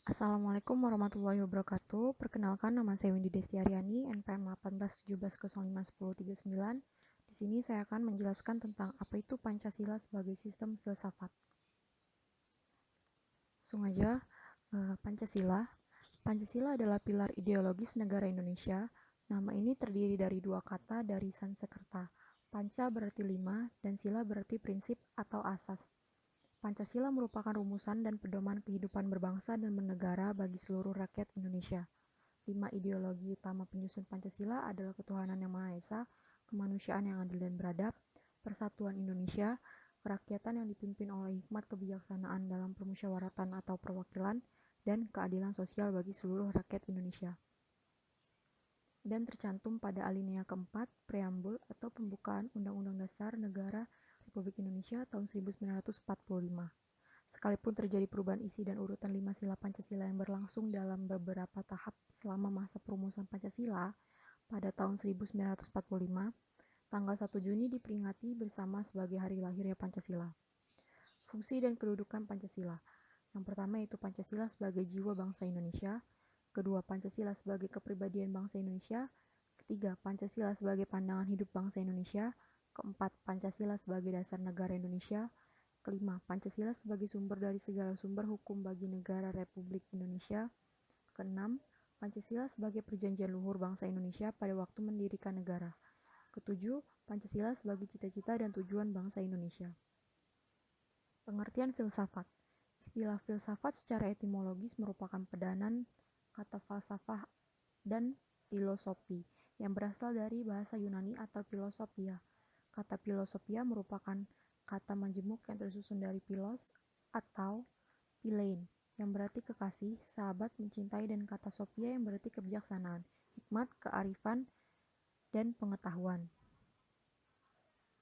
Assalamualaikum warahmatullahi wabarakatuh. Perkenalkan, nama saya Windy Destiaryani, NPM 1817015139. Di sini saya akan menjelaskan tentang apa itu Pancasila sebagai sistem filsafat. Langsung aja, Pancasila. Pancasila adalah pilar ideologis negara Indonesia. Nama ini terdiri dari dua kata dari Sanskerta. Panca berarti lima, dan sila berarti prinsip atau asas. Pancasila merupakan rumusan dan pedoman kehidupan berbangsa dan bernegara bagi seluruh rakyat Indonesia. 5 ideologi utama penyusun Pancasila adalah ketuhanan yang Maha Esa, kemanusiaan yang adil dan beradab, persatuan Indonesia, kerakyatan yang dipimpin oleh hikmat kebijaksanaan dalam permusyawaratan atau perwakilan, dan keadilan sosial bagi seluruh rakyat Indonesia. Dan tercantum pada alinea keempat, preambul atau pembukaan Undang-Undang Dasar Negara Republik Indonesia tahun 1945. Sekalipun terjadi perubahan isi dan urutan 5 sila Pancasila yang berlangsung dalam beberapa tahap selama masa perumusan Pancasila pada tahun 1945, tanggal 1 Juni diperingati bersama sebagai hari lahirnya Pancasila. Fungsi dan kedudukan Pancasila. Yang pertama yaitu Pancasila sebagai jiwa bangsa Indonesia, kedua Pancasila sebagai kepribadian bangsa Indonesia, ketiga Pancasila sebagai pandangan hidup bangsa Indonesia, keempat Pancasila sebagai dasar negara Indonesia, kelima, Pancasila sebagai sumber dari segala sumber hukum bagi negara Republik Indonesia. Keenam, Pancasila sebagai perjanjian luhur bangsa Indonesia pada waktu mendirikan negara. Ketujuh, Pancasila sebagai cita-cita dan tujuan bangsa Indonesia. Pengertian filsafat. Istilah filsafat secara etimologis merupakan pedanan kata falsafah dan filosofi yang berasal dari bahasa Yunani atau filosofia. Kata filosofia merupakan kata majemuk yang tersusun dari philos atau philein yang berarti kekasih, sahabat, mencintai, dan kata sophia yang berarti kebijaksanaan, hikmat, kearifan, dan pengetahuan.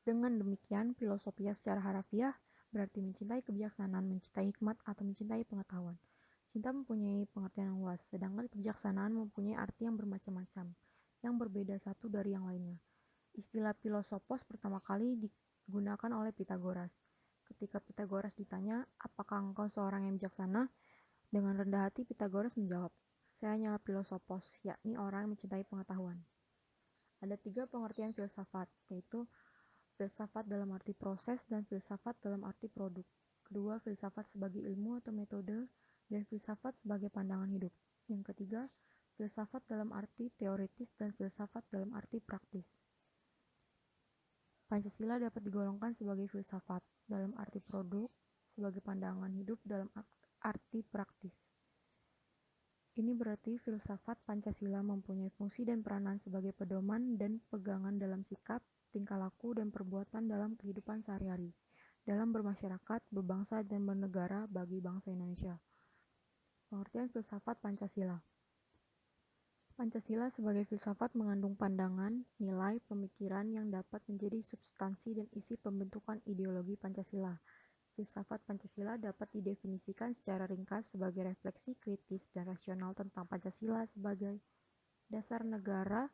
Dengan demikian, filosofia secara harafiah berarti mencintai kebijaksanaan, mencintai hikmat, atau mencintai pengetahuan. Cinta mempunyai pengertian yang luas, sedangkan kebijaksanaan mempunyai arti yang bermacam-macam, yang berbeda satu dari yang lainnya. Istilah filosofos pertama kali digunakan oleh Pythagoras. Ketika Pythagoras ditanya, apakah engkau seorang yang bijaksana? Dengan rendah hati Pythagoras menjawab, saya hanyalah filosofos, yakni orang yang mencintai pengetahuan. Ada 3 pengertian filsafat, yaitu filsafat dalam arti proses dan filsafat dalam arti produk. Kedua, filsafat sebagai ilmu atau metode, dan filsafat sebagai pandangan hidup. Yang ketiga, filsafat dalam arti teoritis dan filsafat dalam arti praktis. Pancasila dapat digolongkan sebagai filsafat dalam arti produk, sebagai pandangan hidup dalam arti praktis. Ini berarti filsafat Pancasila mempunyai fungsi dan peranan sebagai pedoman dan pegangan dalam sikap, tingkah laku, dan perbuatan dalam kehidupan sehari-hari, dalam bermasyarakat, berbangsa, dan bernegara bagi bangsa Indonesia. Pengertian filsafat Pancasila. Pancasila sebagai filsafat mengandung pandangan, nilai, pemikiran yang dapat menjadi substansi dan isi pembentukan ideologi Pancasila. Filsafat Pancasila dapat didefinisikan secara ringkas sebagai refleksi kritis dan rasional tentang Pancasila sebagai dasar negara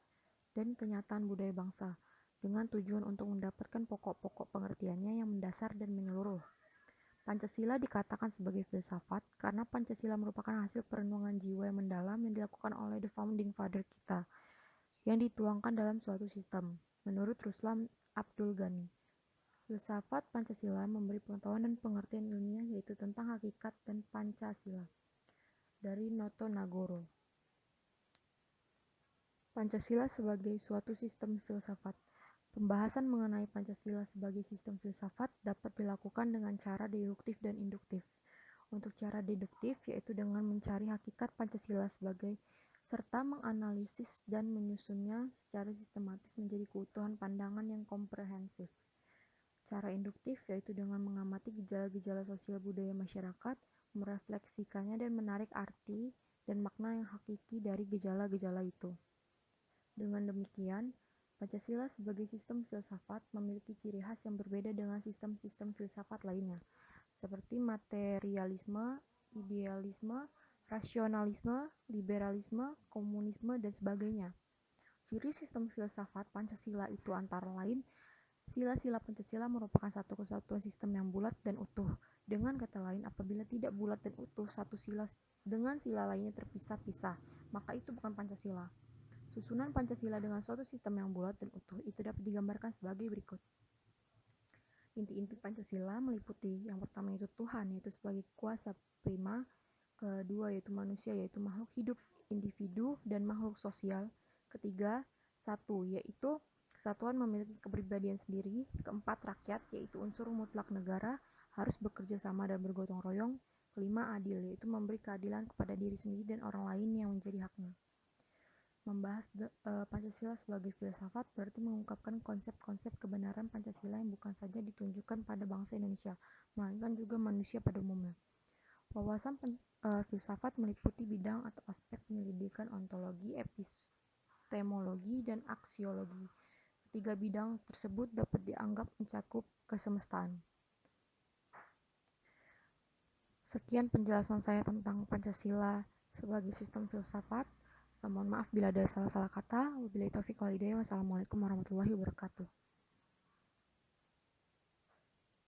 dan kenyataan budaya bangsa, dengan tujuan untuk mendapatkan pokok-pokok pengertiannya yang mendasar dan menyeluruh. Pancasila dikatakan sebagai filsafat karena Pancasila merupakan hasil perenungan jiwa yang mendalam yang dilakukan oleh the founding father kita, yang dituangkan dalam suatu sistem. Menurut Ruslan Abdul Ghani, filsafat Pancasila memberi pengetahuan dan pengertian ilmiah yaitu tentang hakikat dan Pancasila. Dari Noto Nagoro. Pancasila sebagai suatu sistem filsafat. Pembahasan mengenai Pancasila sebagai sistem filsafat dapat dilakukan dengan cara deduktif dan induktif. Untuk cara deduktif yaitu dengan mencari hakikat Pancasila sebagai serta menganalisis dan menyusunnya secara sistematis menjadi keutuhan pandangan yang komprehensif. Cara induktif yaitu dengan mengamati gejala-gejala sosial budaya masyarakat, merefleksikannya dan menarik arti dan makna yang hakiki dari gejala-gejala itu. Dengan demikian, Pancasila sebagai sistem filsafat memiliki ciri khas yang berbeda dengan sistem-sistem filsafat lainnya, seperti materialisme, idealisme, rasionalisme, liberalisme, komunisme, dan sebagainya. Ciri sistem filsafat Pancasila itu antara lain Sila-sila Pancasila merupakan satu kesatuan sistem yang bulat dan utuh. Dengan kata lain, apabila tidak bulat dan utuh satu sila dengan sila lainnya terpisah-pisah, maka itu bukan Pancasila. Susunan Pancasila dengan suatu sistem yang bulat dan utuh itu dapat digambarkan sebagai berikut. Inti-inti Pancasila meliputi yang pertama itu Tuhan, yaitu sebagai kuasa prima. Kedua yaitu manusia, yaitu makhluk hidup, individu, dan makhluk sosial. Ketiga, satu, yaitu kesatuan memiliki kepribadian sendiri. Keempat, rakyat, yaitu unsur mutlak negara, harus bekerja sama dan bergotong royong. Kelima, adil, yaitu memberi keadilan kepada diri sendiri dan orang lain yang menjadi haknya. Membahas Pancasila sebagai filsafat berarti mengungkapkan konsep-konsep kebenaran Pancasila yang bukan saja ditunjukkan pada bangsa Indonesia, melainkan juga manusia pada umumnya. Wawasan filsafat meliputi bidang atau aspek penyelidikan ontologi, epistemologi, dan aksiologi. Ketiga bidang tersebut dapat dianggap mencakup kesemestaan. Sekian penjelasan saya tentang Pancasila sebagai sistem filsafat. Mohon maaf bila ada salah-salah kata. Wabillahi taufiq wal hidayah. Wassalamualaikum warahmatullahi wabarakatuh.